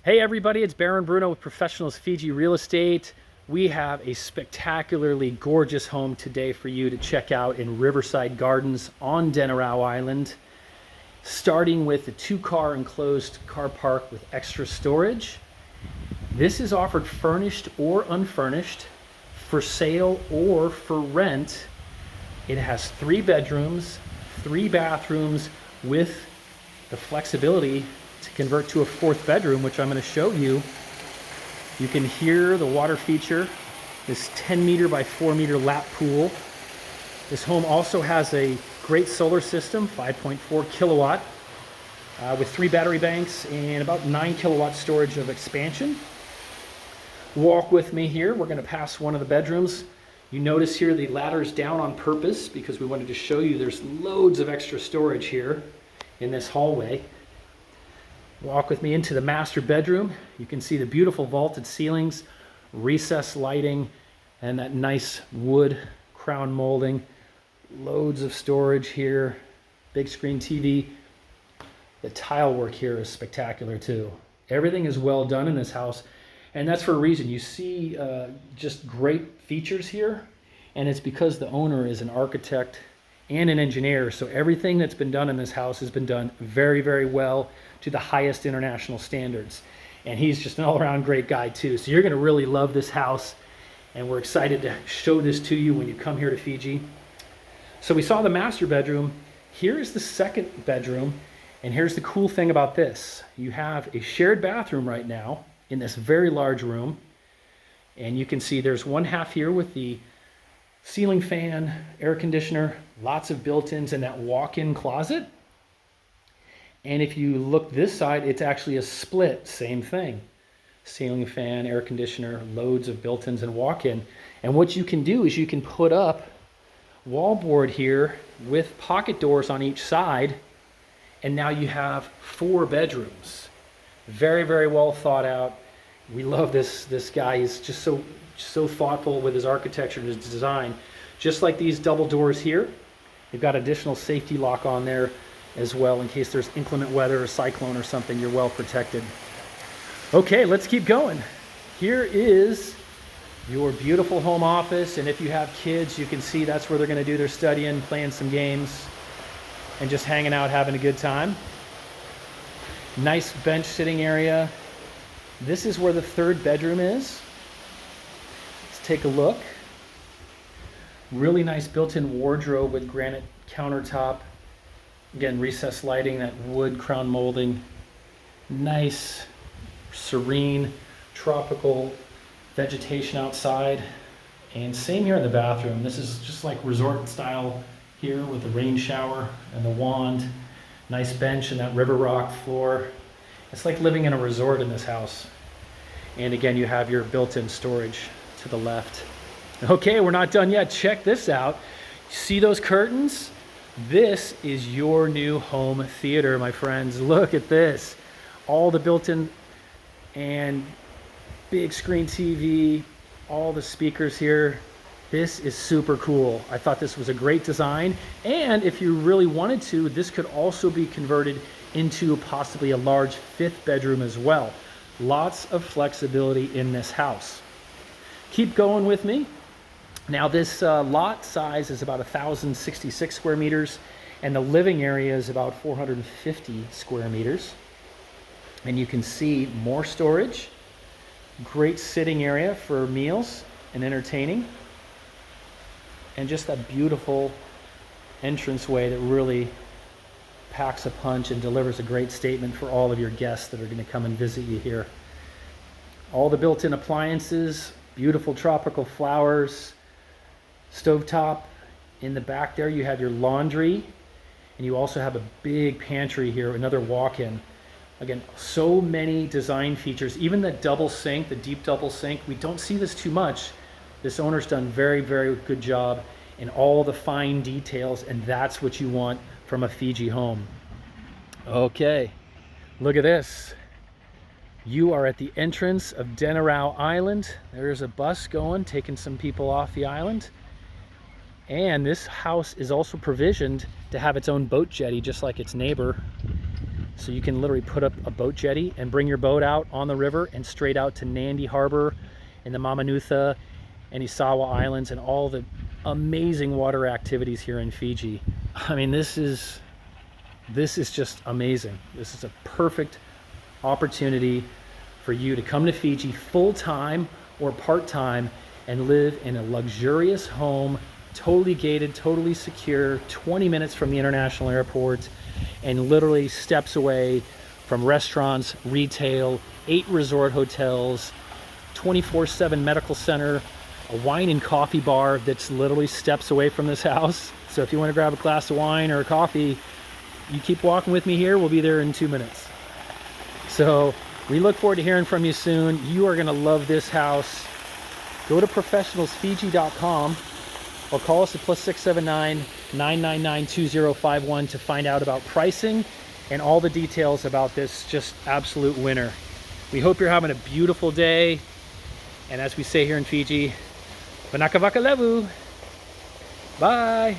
Hey everybody, it's Baron Bruno with Professionals FIJI Real Estate. We have a spectacularly gorgeous home today for you to check out in Riverside Gardens on Denarau Island. Starting with the 2-car enclosed car park with extra storage. This is offered furnished or unfurnished, for sale or for rent. It has 3 bedrooms, 3 bathrooms with the flexibility to convert to a 4th bedroom, which I'm going to show you. You can hear the water feature, this 10 meter by 4 meter lap pool. This home also has a great solar system, 5.4 kilowatt, with 3 battery banks and about 9 kilowatt storage of expansion. Walk with me here. We're going to pass one of the bedrooms. You notice here the ladder's down on purpose because we wanted to show you there's loads of extra storage here in this hallway. Walk with me into the master bedroom. You can see the beautiful vaulted ceilings, recessed lighting, and that nice wood crown molding. Loads of storage here, big screen TV. The tile work here is spectacular too. Everything is well done in this house, and that's for a reason. You see just great features here, and it's because the owner is an architect and an engineer, so everything that's been done in this house has been done very, very well to the highest international standards. And he's just an all-around great guy too. So you're gonna really love this house, and we're excited to show this to you when you come here to Fiji. So we saw the master bedroom. Here's the 2nd bedroom, and here's the cool thing about this. You have a shared bathroom right now in this very large room, and you can see there's one half here with the ceiling fan, air conditioner, lots of built-ins, and that walk-in closet. And if you look this side, it's actually a split, same thing. Ceiling fan, air conditioner, loads of built-ins and walk-in. And what you can do is you can put up wallboard here with pocket doors on each side, and now you have 4 bedrooms. Very, very well thought out. We love this guy. He's just so thoughtful with his architecture and his design. Just like these double doors here, you've got additional safety lock on there as well in case there's inclement weather or cyclone or something. You're well protected. Okay, let's keep going. Here is your beautiful home office, and if you have kids, you can see that's where they're going to do their studying, playing some games, and just hanging out, having a good time. Nice bench sitting area. This is where the 3rd bedroom is. Let's take a look. Really nice built-in wardrobe with granite countertop. Again, recessed lighting, that wood crown molding. Nice, serene, tropical vegetation outside. And same here in the bathroom. This is just like resort style here with the rain shower and the wand. Nice bench and that river rock floor. It's like living in a resort in this house. And again, you have your built-in storage to the left. Okay, we're not done yet. Check this out. See those curtains? This is your new home theater, my friends. Look at this. All the built-in and big screen TV, all the speakers here. This is super cool. I thought this was a great design. And if you really wanted to, this could also be converted into possibly a large 5th bedroom as well. Lots of flexibility in this house. Keep going with me. Now this lot size is about 1,066 square meters, and the living area is about 450 square meters. And you can see more storage, great sitting area for meals and entertaining, and just that beautiful entranceway that really packs a punch and delivers a great statement for all of your guests that are going to come and visit you here. All the built-in appliances, beautiful tropical flowers, stovetop. In the back there you have your laundry, and you also have a big pantry here, another walk-in. Again, so many design features. Even the double sink, the deep double sink, we don't see this too much. This owner's done very, very good job in all the fine details, and that's what you want from a Fiji home. Okay, look at this. You are at the entrance of Denarau Island. There's a bus going, taking some people off the island. And this house is also provisioned to have its own boat jetty, just like its neighbor. So you can literally put up a boat jetty and bring your boat out on the river and straight out to Nandi Harbor and the Mamanutha and Isawa Islands and all the amazing water activities here in Fiji. I mean, this is just amazing. This is a perfect opportunity for you to come to Fiji full-time or part-time and live in a luxurious home, totally gated, totally secure, 20 minutes from the international airport, and literally steps away from restaurants, retail, 8 resort hotels, 24/7 medical center, a wine and coffee bar that's literally steps away from this house. So if you want to grab a glass of wine or a coffee, you keep walking with me here, we'll be there in 2 minutes. So we look forward to hearing from you soon. You are going to love this house. Go to professionalsfiji.com or call us at +679 999 2051 to find out about pricing and all the details about this just absolute winner. We hope you're having a beautiful day. And as we say here in Fiji, Vanaka Vaka Levu. Bye.